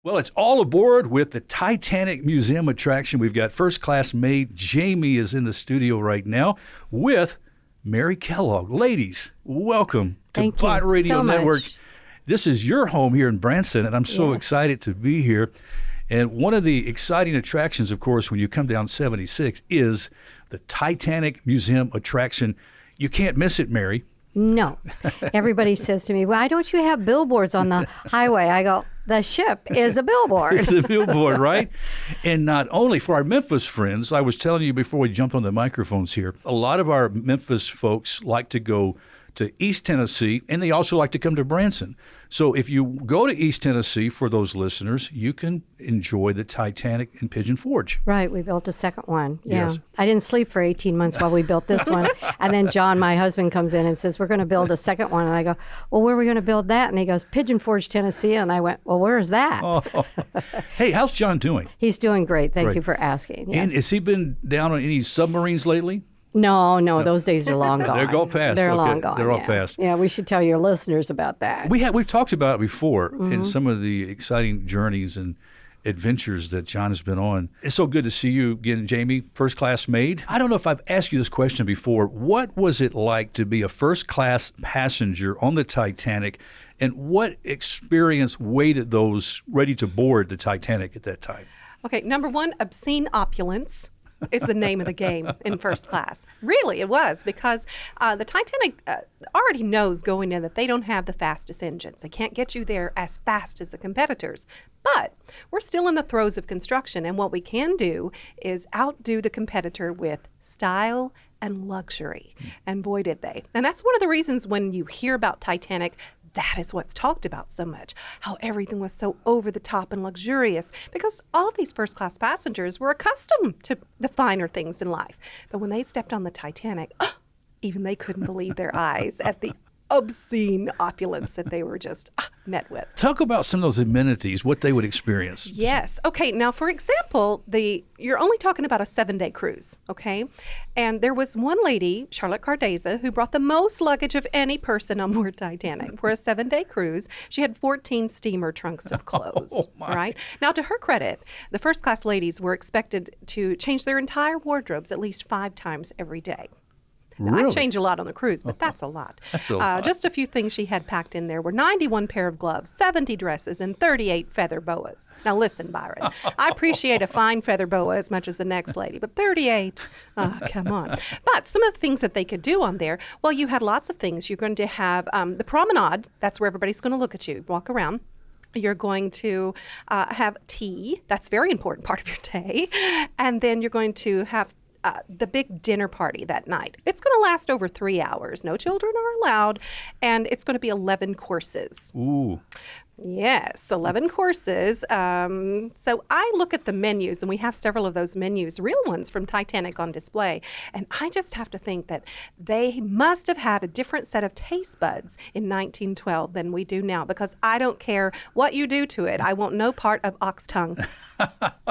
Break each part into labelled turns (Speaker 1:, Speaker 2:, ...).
Speaker 1: Well, it's all aboard with the Titanic Museum Attraction. We've got First Class Maid. Jamie is in the studio right now with Mary Kellogg. Ladies, welcome to
Speaker 2: Thank
Speaker 1: Bot
Speaker 2: you
Speaker 1: Radio
Speaker 2: so
Speaker 1: Network.
Speaker 2: much.
Speaker 1: This is your home here in Branson, and I'm so
Speaker 2: Yes.
Speaker 1: excited to be here. And one of the exciting attractions, of course, when you come down 76 is the Titanic Museum Attraction. You can't miss it, Mary.
Speaker 2: No. Everybody says to me, why don't you have billboards on the highway? I go, the ship is a billboard.
Speaker 1: It's a billboard, right? And not only for our Memphis friends, I was telling you before we jumped on the microphones here, a lot of our Memphis folks like to go to East Tennessee, and they also like to come to Branson. So if you go to East Tennessee, for those listeners, you can enjoy the Titanic in Pigeon Forge.
Speaker 2: Right, we built a second one. Yeah.
Speaker 1: Yes.
Speaker 2: I didn't sleep for 18 months while we built this one. And then John, my husband, comes in and says, we're going to build a second one. And I go, well, where are we going to build that? And he goes, Pigeon Forge, Tennessee. And I went, well, where is that?
Speaker 1: Oh. Hey, how's John doing?
Speaker 2: He's doing great. Thank
Speaker 1: Great.
Speaker 2: you for asking. Yes.
Speaker 1: And has he been down on any submarines lately?
Speaker 2: No, those days are long gone.
Speaker 1: They're all past.
Speaker 2: They're
Speaker 1: Okay.
Speaker 2: long gone.
Speaker 1: They're all
Speaker 2: yeah.
Speaker 1: past.
Speaker 2: Yeah, we should tell your listeners about that.
Speaker 1: We've talked about it before in some of the exciting journeys and adventures that John has been on. It's so good to see you again, Jamie, First Class Maid. I don't know if I've asked you this question before. What was it like to be a first class passenger on the Titanic, and what experience waited those ready to board the Titanic at that time?
Speaker 3: Okay, number one, obscene opulence is the name of the game in first class. Really, it was, because the Titanic already knows going in that they don't have the fastest engines. They can't get you there as fast as the competitors. But we're still in the throes of construction, and what we can do is outdo the competitor with style and luxury. And boy, did they. And that's one of the reasons when you hear about Titanic, that is what's talked about so much, how everything was so over the top and luxurious, because all of these first class passengers were accustomed to the finer things in life. But when they stepped on the Titanic, even they couldn't believe their eyes at the obscene opulence that they were just met with.
Speaker 1: Talk about some of those amenities, what they would experience.
Speaker 3: Yes. Okay. Now, for example, you're only talking about a 7-day cruise, okay? And there was one lady, Charlotte Cardeza, who brought the most luggage of any person on board Titanic. For a 7-day cruise, she had 14 steamer trunks of clothes,
Speaker 1: Oh, my.
Speaker 3: right? Now, to her credit, the first class ladies were expected to change their entire wardrobes at least 5 times every day. Now, I
Speaker 1: Really?
Speaker 3: change a lot on the cruise, but that's a lot.
Speaker 1: That's a lot.
Speaker 3: Just a few things she had packed in there were 91 pair of gloves, 70 dresses, and 38 feather boas. Now listen, Byron, I appreciate a fine feather boa as much as the next lady, but 38, come on. But some of the things that they could do on there, well, you had lots of things. You're going to have the promenade. That's where everybody's going to look at you, walk around. You're going to have tea. That's a very important part of your day. And then you're going to have the big dinner party that night. It's going to last over 3 hours. No children are allowed, and it's going to be 11 courses.
Speaker 1: Ooh.
Speaker 3: Yes, 11 courses. So I look at the menus, and we have several of those menus, real ones from Titanic on display. And I just have to think that they must have had a different set of taste buds in 1912 than we do now, because I don't care what you do to it. I want no part of ox tongue.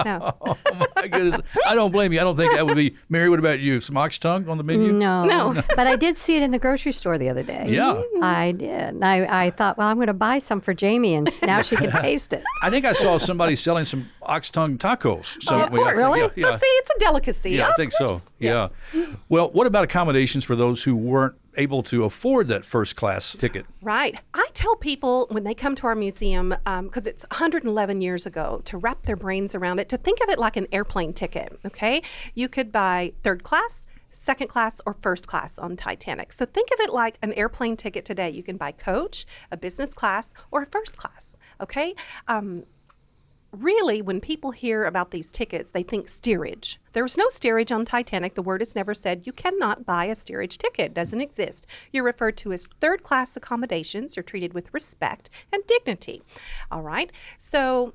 Speaker 3: No.
Speaker 1: Oh, my goodness. I don't blame you. I don't think that would be. Mary, what about you? Some ox tongue on the menu?
Speaker 2: No. But I did see it in the grocery store the other day.
Speaker 1: Yeah.
Speaker 2: I did. And I thought, well, I'm going to buy some for Jamie, and now she can taste it.
Speaker 1: I think I saw somebody selling some ox tongue tacos. So
Speaker 3: Of course.
Speaker 2: Really?
Speaker 1: Yeah,
Speaker 3: So see, it's a delicacy.
Speaker 1: yeah, I
Speaker 3: Of
Speaker 1: think
Speaker 3: course.
Speaker 1: so. Yeah.
Speaker 3: Yes.
Speaker 1: Well, what about accommodations for those who weren't able to afford that first class ticket?
Speaker 3: Right. I tell people when they come to our museum, because it's 111 years ago, to wrap their brains around it, to think of it like an airplane ticket, okay? You could buy third class, second class, or first class on Titanic. So think of it like an airplane ticket today. You can buy coach, a business class, or a first class, okay? Really, when people hear about these tickets, they think steerage. There was no steerage on Titanic. The word is never said. You cannot buy a steerage ticket. It doesn't exist. You're referred to as third-class accommodations. You're treated with respect and dignity. All right? So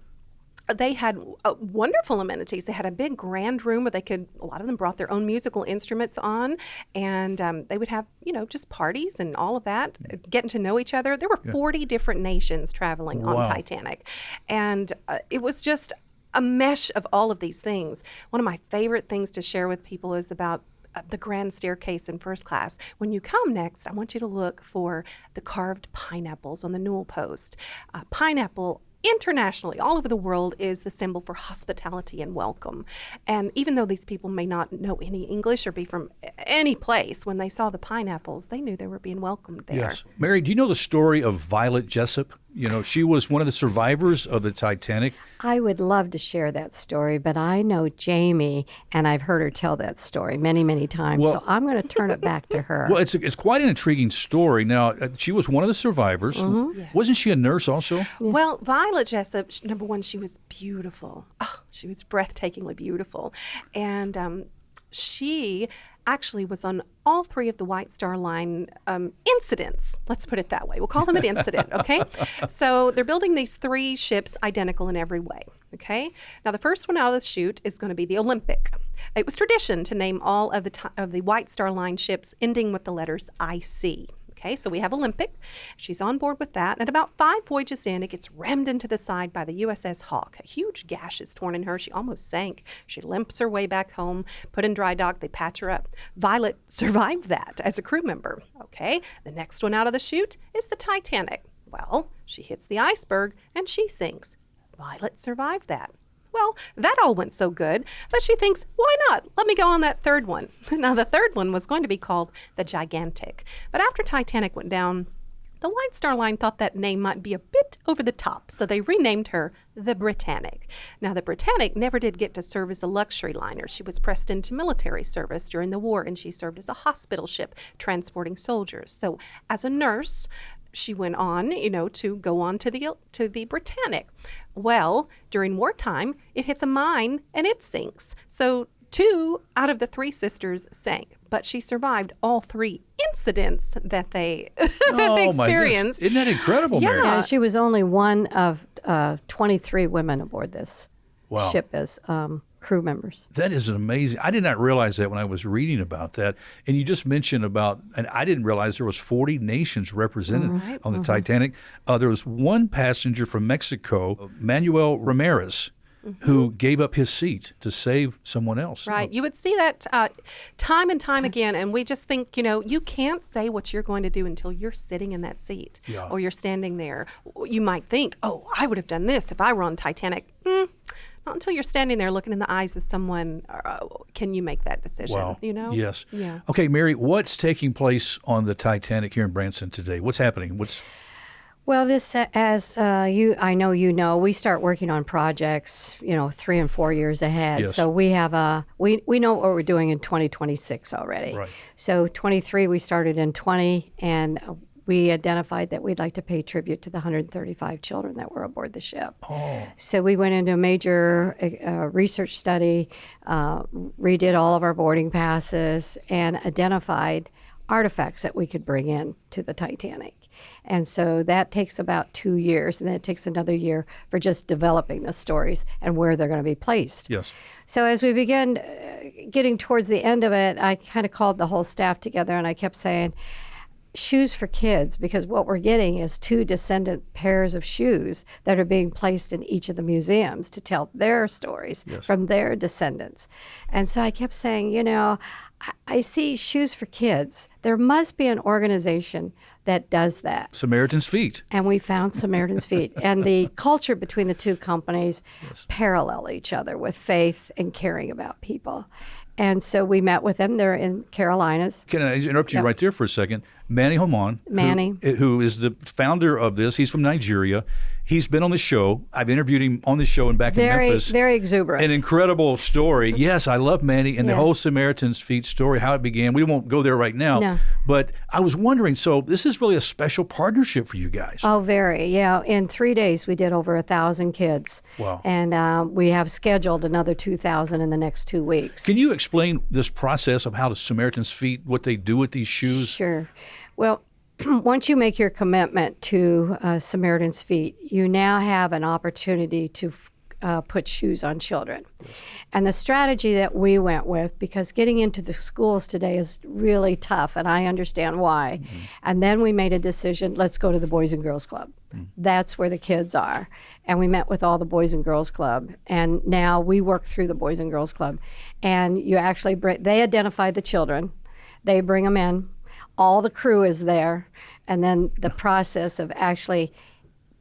Speaker 3: they had wonderful amenities. They had a big grand room where a lot of them brought their own musical instruments on, and they would have, just parties and all of that, getting to know each other. There were 40 different nations traveling
Speaker 1: Wow.
Speaker 3: on Titanic, and it was just a mesh of all of these things. One of my favorite things to share with people is about the grand staircase in first class. When you come next, I want you to look for the carved pineapples on the newel post. Pineapple internationally, all over the world, is the symbol for hospitality and welcome. And even though these people may not know any English or be from any place, when they saw the pineapples, they knew they were being welcomed there.
Speaker 1: Yes. Mary, do you know the story of Violet Jessop? You know, she was one of the survivors of the Titanic.
Speaker 2: I would love to share that story, but I know Jamie, and I've heard her tell that story many, many times,
Speaker 1: Well,
Speaker 2: so I'm going to turn it back to her.
Speaker 1: Well, it's quite an intriguing story. Now, she was one of the survivors. Wasn't she a nurse also?
Speaker 3: Well, Violet Jessop, number one, she was beautiful. Oh, she was breathtakingly beautiful. And she actually was on all three of the White Star Line incidents. Let's put it that way. We'll call them an incident, okay? So they're building these 3 ships identical in every way, okay? Now, the first one out of the chute is going to be the Olympic. It was tradition to name all of the White Star Line ships ending with the letters IC. Okay, so we have Olympic. She's on board with that. And about 5 voyages in, it gets rammed into the side by the USS Hawk. A huge gash is torn in her. She almost sank. She limps her way back home, put in dry dock. They patch her up. Violet survived that as a crew member. Okay, the next one out of the chute is the Titanic. Well, she hits the iceberg and she sinks. Violet survived that. Well, that all went so good that she thinks, why not? Let me go on that third one. Now, the third one was going to be called the Gigantic. But after Titanic went down, the White Star Line thought that name might be a bit over the top, so they renamed her the Britannic. Now, the Britannic never did get to serve as a luxury liner. She was pressed into military service during the war, and she served as a hospital ship transporting soldiers. So, as a nurse, she went on, to go on to the Britannic. Well, during wartime, it hits a mine and it sinks. So 2 out of the 3 sisters sank, but she survived all 3 incidents that they they experienced.
Speaker 1: Isn't that incredible, Mary?
Speaker 2: Yeah, she was only one of 23 women aboard this ship as crew members.
Speaker 1: That is amazing. I did not realize that when I was reading about that. And you just mentioned and I didn't realize there was 40 nations represented on the Titanic. There was one passenger from Mexico, Manuel Ramirez, who gave up his seat to save someone else.
Speaker 3: Right. You would see that time and time again. And we just think, you can't say what you're going to do until you're sitting in that seat or you're standing there. You might think, oh, I would have done this if I were on Titanic. Not until you're standing there looking in the eyes of someone can you make that decision,
Speaker 1: Wow. Yes.
Speaker 3: Yeah.
Speaker 1: Okay, Mary, what's taking place on the Titanic here in Branson today? What's happening?
Speaker 2: Well, this, as I know you know, we start working on projects, 3 and 4 years ahead.
Speaker 1: Yes.
Speaker 2: So we have we know what we're doing in 2026 already.
Speaker 1: Right.
Speaker 2: So 23, we started in 20, and we identified that we'd like to pay tribute to the 135 children that were aboard the ship.
Speaker 1: Oh.
Speaker 2: So we went into a major research study, redid all of our boarding passes, and identified artifacts that we could bring in to the Titanic. And so that takes about 2 years, and then it takes another year for just developing the stories and where they're going to be placed.
Speaker 1: Yes.
Speaker 2: So as we began getting towards the end of it, I kind of called the whole staff together, and I kept saying, shoes for kids, because what we're getting is 2 descendant pairs of shoes that are being placed in each of the museums to tell their stories from their descendants. And so I kept saying, I see shoes for kids. There must be an organization that does that.
Speaker 1: Samaritan's Feet.
Speaker 2: And we found Samaritan's Feet. And the culture between the 2 companies parallel each other with faith and caring about people. And so we met with them. They're in Carolinas.
Speaker 1: Can I interrupt you right there for a second? Manny Homon,
Speaker 2: Manny,
Speaker 1: who is the founder of this. He's from Nigeria. He's been on the show. I've interviewed him on the show and back in Memphis.
Speaker 2: Very exuberant.
Speaker 1: An incredible story. Yes, I love Manny and the whole Samaritan's Feet story, how it began. We won't go there right now.
Speaker 2: No.
Speaker 1: But I was wondering, so this is really a special partnership for you guys.
Speaker 2: Oh, very. Yeah. In 3 days, we did over 1,000 kids.
Speaker 1: Wow.
Speaker 2: And we have scheduled another 2,000 in the next 2 weeks.
Speaker 1: Can you explain this process of how the Samaritan's Feet, what they do with these shoes?
Speaker 2: Sure. Well, once you make your commitment to Samaritan's Feet, you now have an opportunity to put shoes on children. Yes. And the strategy that we went with, because getting into the schools today is really tough, and I understand why. Mm-hmm. And then we made a decision, let's go to the Boys and Girls Club. Mm-hmm. That's where the kids are. And we met with all the Boys and Girls Club. And now we work through the Boys and Girls Club. And you actually they identify the children. They bring them in. All the crew is there. And then the process of actually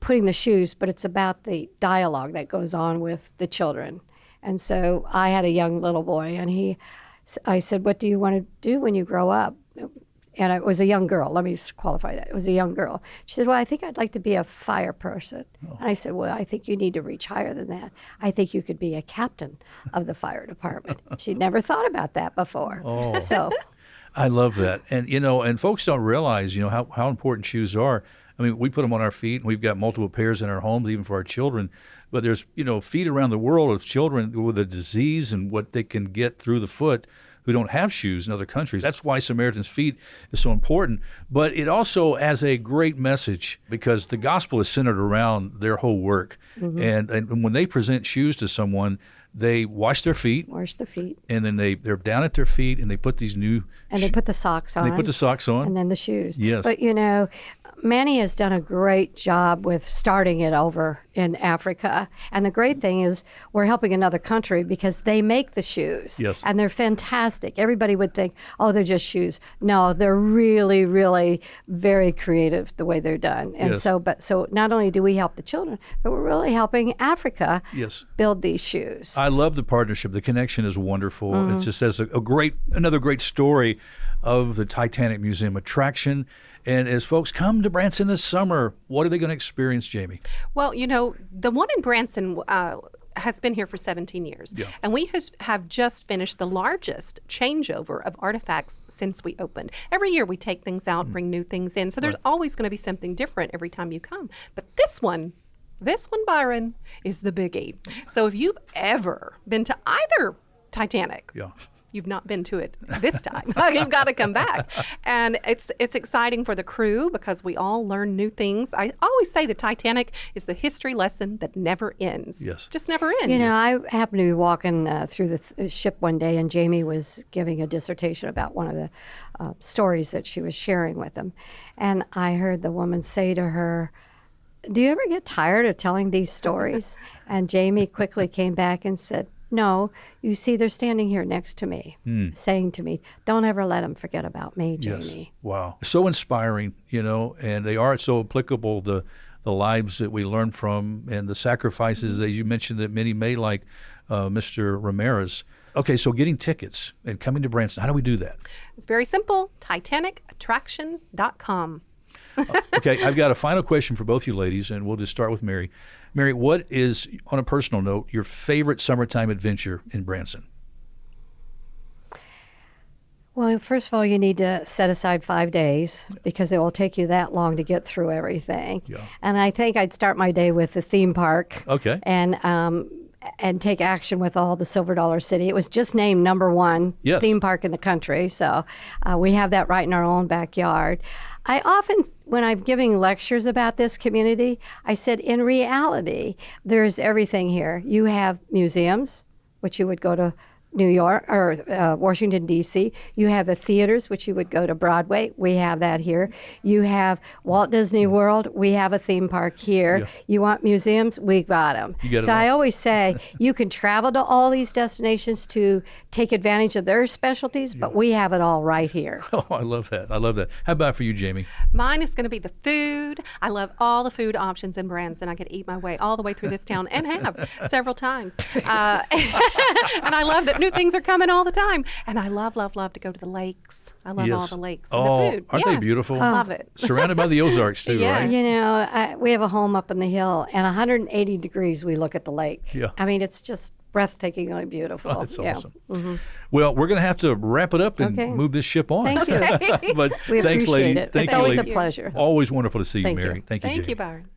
Speaker 2: putting the shoes, but it's about the dialogue that goes on with the children. And so I had a young little boy, and I said, "What do you want to do when you grow up?" And it was a young girl. Let me qualify that. It was a young girl. She said, "Well, I think I'd like to be a fire person." Oh. And I said, "Well, I think you need to reach higher than that. I think you could be a captain of the fire department." She'd never thought about that before.
Speaker 1: Oh.
Speaker 2: So
Speaker 1: I love that. And, and folks don't realize, how important shoes are. I mean, we put them on our feet, and we've got multiple pairs in our homes, even for our children. But there's, feet around the world of children with a disease and what they can get through the foot who don't have shoes in other countries. That's why Samaritan's Feet is so important. But it also has a great message because the gospel is centered around their whole work. Mm-hmm. And when they present shoes to someone, they wash their feet. And then they're down at their feet, and they put these new...
Speaker 2: And they put the socks on.
Speaker 1: And they put the socks on.
Speaker 2: And then the shoes.
Speaker 1: Yes.
Speaker 2: But, Manny has done a great job with starting it over in Africa. And the great thing is we're helping another country because they make the shoes.
Speaker 1: Yes.
Speaker 2: And they're fantastic. Everybody would think, oh, they're just shoes. No, they're really, really very creative the way they're done. And
Speaker 1: yes.
Speaker 2: so not only do we help the children, but we're really helping Africa
Speaker 1: yes.
Speaker 2: build these shoes.
Speaker 1: I love the partnership. The connection is wonderful. Mm-hmm. It just says another great story of the Titanic Museum Attraction. And as folks come to Branson this summer, what are they going to experience, Jamie?
Speaker 3: Well, the one in Branson has been here for 17 years.
Speaker 1: Yeah.
Speaker 3: And we have just finished the largest changeover of artifacts since we opened. Every year we take things out, bring new things in. So there's always going to be something different every time you come. But this one, Byron, is the biggie. So if you've ever been to either Titanic,
Speaker 1: yeah.
Speaker 3: You've not been to it this time. You've got to come back. And it's exciting for the crew because we all learn new things. I always say the Titanic is the history lesson that never ends.
Speaker 1: Yes.
Speaker 3: Just never ends.
Speaker 2: I happened to be walking through the ship one day, and Jamie was giving a dissertation about one of the stories that she was sharing with them. And I heard the woman say to her, "Do you ever get tired of telling these stories?" And Jamie quickly came back and said, "No, you see, they're standing here next to me, saying to me, don't ever let them forget about me, Jamie."
Speaker 1: Yes. Wow. So inspiring, and they are so applicable, the lives that we learn from and the sacrifices that you mentioned that many made, like Mr. Ramirez. Okay, so getting tickets and coming to Branson, how do we do that?
Speaker 3: It's very simple, titanicattraction.com.
Speaker 1: Okay, I've got a final question for both you ladies, and we'll just start with Mary. Mary, what is, on a personal note, your favorite summertime adventure in Branson?
Speaker 2: Well, first of all, you need to set aside 5 days because it will take you that long to get through everything.
Speaker 1: Yeah.
Speaker 2: And I think I'd start my day with the theme park.
Speaker 1: Okay.
Speaker 2: And take action with all the Silver Dollar City. It was just named number one
Speaker 1: yes.
Speaker 2: theme park in the country. So we have that right in our own backyard. I often, when I'm giving lectures about this community, I said, in reality, there's everything here. You have museums, which you would go to New York or Washington, D.C. You have the theaters, which you would go to Broadway. We have that here. You have Walt Disney World. We have a theme park here.
Speaker 1: Yeah.
Speaker 2: You want museums? We got them. So I always say you can travel to all these destinations to take advantage of their specialties, but we have it all right here.
Speaker 1: Oh, I love that. I love that. How about for you, Jamie?
Speaker 3: Mine is going to be the food. I love all the food options in Branson. I could eat my way all the way through this town and have several times. And I love that new things are coming all the time. And I love to go to the lakes. I love all the lakes and the food.
Speaker 1: Aren't they beautiful?
Speaker 3: I love it.
Speaker 1: Surrounded by the Ozarks, too,
Speaker 3: Yeah.
Speaker 1: right?
Speaker 2: We have a home up in the hill, and 180 degrees we look at the lake.
Speaker 1: Yeah.
Speaker 2: I mean, it's just breathtakingly beautiful.
Speaker 1: Oh, that's awesome.
Speaker 2: Mm-hmm.
Speaker 1: Well, we're going to have to wrap it up and move this ship on.
Speaker 2: Thank you.
Speaker 1: But
Speaker 2: We
Speaker 1: thanks,
Speaker 2: appreciate
Speaker 1: lady.
Speaker 2: it.
Speaker 1: Thank
Speaker 2: It's
Speaker 1: you,
Speaker 2: always
Speaker 1: lady.
Speaker 2: a pleasure.
Speaker 1: Always wonderful to see you,
Speaker 2: Thank you.
Speaker 1: Mary. Thank you,
Speaker 3: Thank
Speaker 1: Jamie.
Speaker 3: you, Byron.